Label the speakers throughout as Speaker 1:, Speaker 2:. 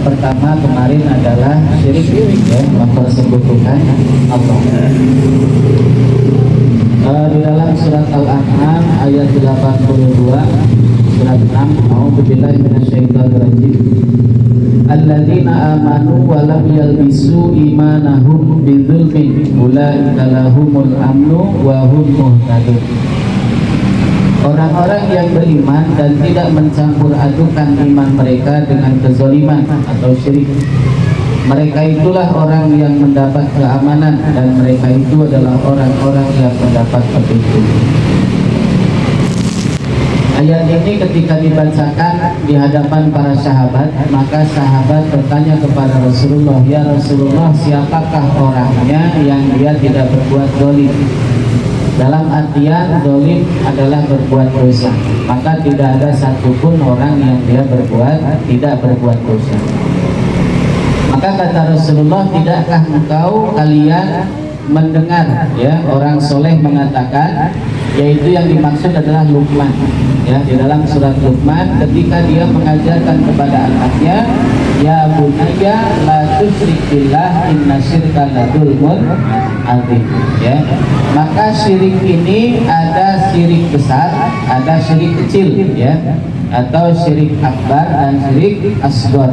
Speaker 1: pertama kemarin adalah syirik, ya, mempersekutukan Allah. Di dalam surat Al-An'am ayat 82, surat 6, a'udzubillahi minasyaitonirrajim. Alladzina amanu wa lam yalbisu imanahum bidzulmin ulaika lahumul amnu wa hum muhtadun. Orang-orang yang beriman dan tidak mencampur adukan iman mereka dengan kezaliman atau syirik, mereka itulah orang yang mendapat keamanan dan mereka itu adalah orang-orang yang mendapat petunjuk. Ayat ini ketika dibacakan di hadapan para sahabat, maka sahabat bertanya kepada Rasulullah, "Ya Rasulullah, siapakah orangnya yang dia tidak berbuat zalim?" Dalam artian zalim adalah berbuat dosa, maka tidak ada satupun orang yang dia tidak berbuat dosa. Maka kata Rasulullah, tidakkah kalian mendengar, ya, orang soleh mengatakan, yaitu yang dimaksud adalah Luqman, ya, di dalam surat Luqman ketika dia mengajarkan kepada anaknya, "Ya bunayya la tusyrik billah inna syirka la dzulmun adzim." Ya, maka syirik ini ada syirik besar, ada syirik kecil, ya, atau syirik akbar dan syirik asghar.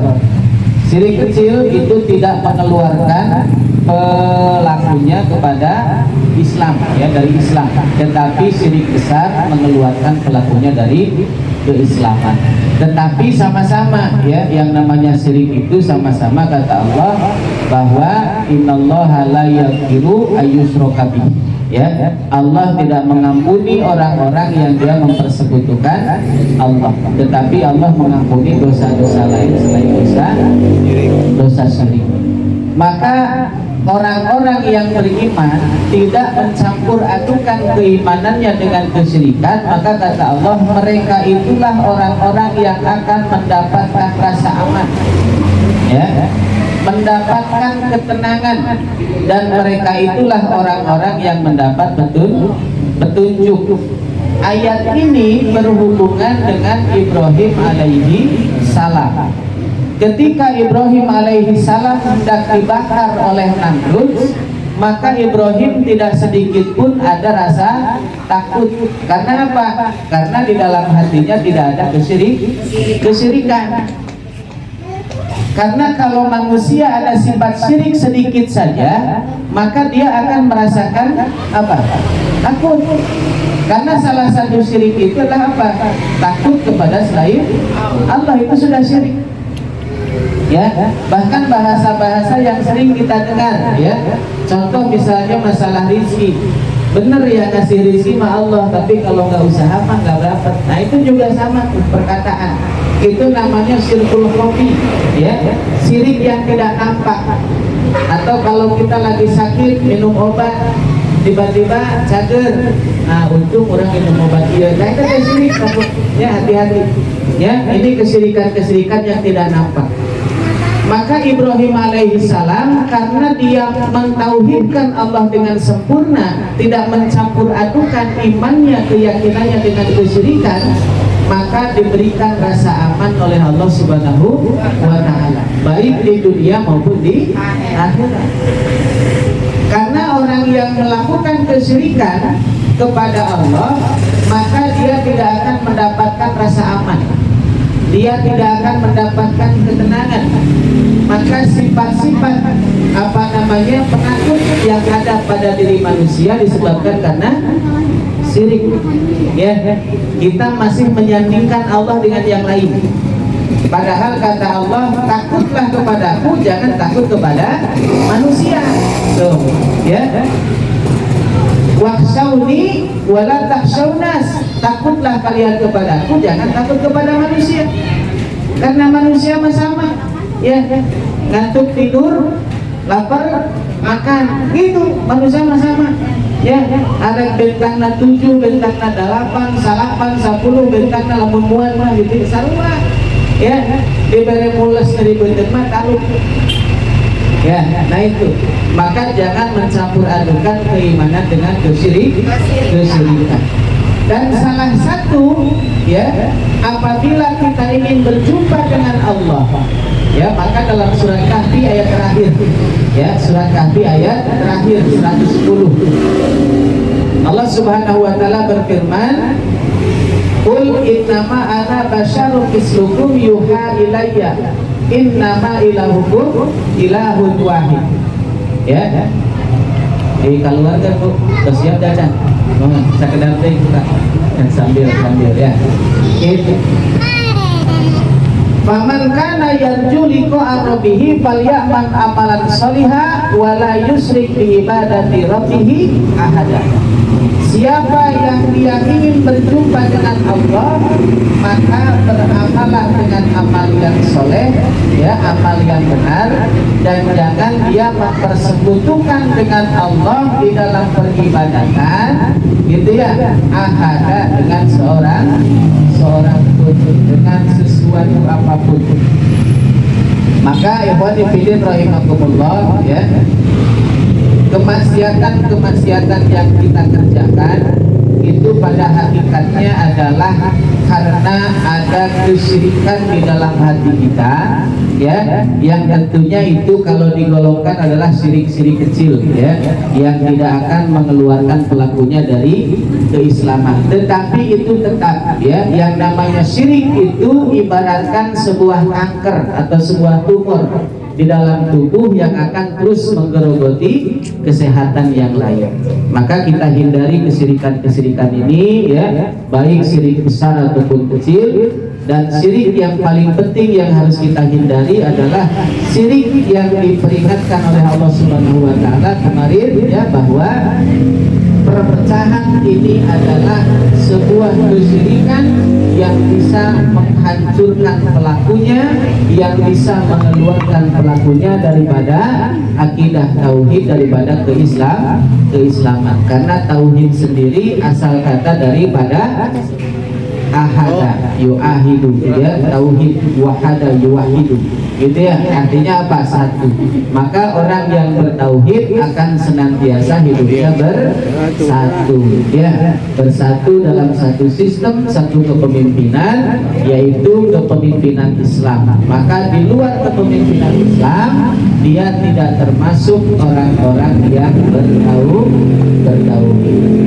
Speaker 1: Syirik kecil itu tidak mengeluarkan pelakunya kepada Islam, ya, dari Islam, tetapi syirik besar mengeluarkan pelakunya dari keislaman. Tetapi sama-sama, ya, yang namanya syirik itu sama-sama kata Allah bahwa innallaha la yaghfiru ayyushraka bihi, ya, Allah tidak mengampuni orang-orang yang dia mempersekutukan Allah, tetapi Allah mengampuni dosa-dosa lain selain dosa syirik. Maka orang-orang yang beriman tidak mencampur adukan keimanannya dengan kesyirikan, maka kata Allah mereka itulah orang-orang yang akan mendapatkan rasa aman, ya, mendapatkan ketenangan, dan mereka itulah orang-orang yang mendapat petunjuk. Ayat ini berhubungan dengan Ibrahim alaihi salam. Ketika Ibrahim alaihi salam hendak dibakar oleh Namrud, maka Ibrahim tidak sedikit pun ada rasa takut. Karena apa? Karena di dalam hatinya tidak ada kesyirikan. Karena kalau manusia ada sifat syirik sedikit saja, maka dia akan merasakan apa? Takut. Karena salah satu syirik itu adalah apa? Takut kepada selain Allah, itu sudah syirik. Ya, bahkan bahasa-bahasa yang sering kita dengar, ya, contoh misalnya masalah rizki, bener ya ngasih rizki mah Allah, tapi kalau nggak usaha mah nggak dapat. Nah itu juga sama perkataan, itu namanya syirkul khafi, ya, syirik yang tidak nampak. Atau kalau kita lagi sakit minum obat, tiba-tiba cager, nah untung orang minum obat dia, nah itu syirik, ya, hati-hati, ya, ini kesyirikan yang tidak nampak. Maka Ibrahim alaihi salam karena dia mentauhidkan Allah dengan sempurna, tidak mencampur adukan imannya, keyakinannya dengan kesyirikan, maka diberikan rasa aman oleh Allah Subhanahu wa ta'ala, baik di dunia maupun di akhirat. Karena orang yang melakukan kesyirikan kepada Allah, maka dia tidak akan mendapatkan rasa aman, dia tidak akan mendapatkan ketenangan. Maka sifat-sifat penakut yang ada pada diri manusia disebabkan karena syirik, ya, kita masih menyandingkan Allah dengan yang lain. Padahal kata Allah, takutlah kepadaku, jangan takut kepada manusia. Tuh, ya, wakhshawni wala takhshawnas, takutlah kalian kepadaku, jangan takut kepada manusia. Karena manusia sama, ya, ngantuk tidur, lapar makan, gitu, manusia sama, ya. Ada bentangna 7, bentangna 8, salapan 10, bentangna lamun mual mah gitu sarua, ya, dibere mules dari beuteung mah taluk, ya. Nah itu, maka jangan mencampur adukan keimanan dengan kesyirikan. Dan salah satu, ya, apabila kita ingin berjumpa dengan Allah, Ya, maka dalam surat Kahfi ayat terakhir, ya, surat Kahfi ayat terakhir 110, Allah Subhanahu wa taala berfirman, "Qul innama ana basyarun mislukum yuha ilayya innama ilahukum ilahun wahid." Ya. Di keluarga Bu, siap dacan. Sekedar teh kita sambil ya. Itu. Faman kana yarju liqa'a rabbih falyamal amalan shalihan wa la yusyrik bi ibadati rabbih ahada. Siapa yang dia ingin berjumpa dengan Allah, maka beramalah dengan amal yang soleh, ya, amal yang benar, dan jangan dia mempersekutukan dengan Allah di dalam peribadatan, gitu ya, ahada, dengan seorang pun, dengan sesuatu apapun. Maka ikhwati fillah rahimakumullah, ya, kemaksiatan yang kita kerjakan itu pada hakikatnya adalah karena ada kesyirikan di dalam hati kita, ya, yang tentunya itu kalau digolongkan adalah syirik-syirik kecil, ya, yang tidak akan mengeluarkan pelakunya dari keislaman. Tetapi itu tetap, ya, yang namanya syirik itu ibaratkan sebuah kanker atau sebuah tumor di dalam tubuh yang akan terus menggerogoti kesehatan yang lain. Maka kita hindari kesirikan-kesirikan ini, ya, baik syirik besar ataupun kecil. Dan syirik yang paling penting yang harus kita hindari adalah syirik yang diperingatkan oleh Allah Subhanahu wa taala kemarin, ya, bahwa perpecahan ini adalah sebuah kesyirikan yang bisa menghancurkan pelakunya, yang bisa mengeluarkan pelakunya daripada akidah tauhid, daripada keislaman. Karena tauhid sendiri asal kata daripada ahada yuahidu, ya, tauhid wahada yuwahidu, gitu ya, artinya apa? Satu. Maka orang yang bertauhid akan senantiasa hidupnya bersatu, ya, bersatu dalam satu sistem, satu kepemimpinan, yaitu kepemimpinan Islam. Maka di luar kepemimpinan Islam dia tidak termasuk orang-orang yang bertauhid, ya.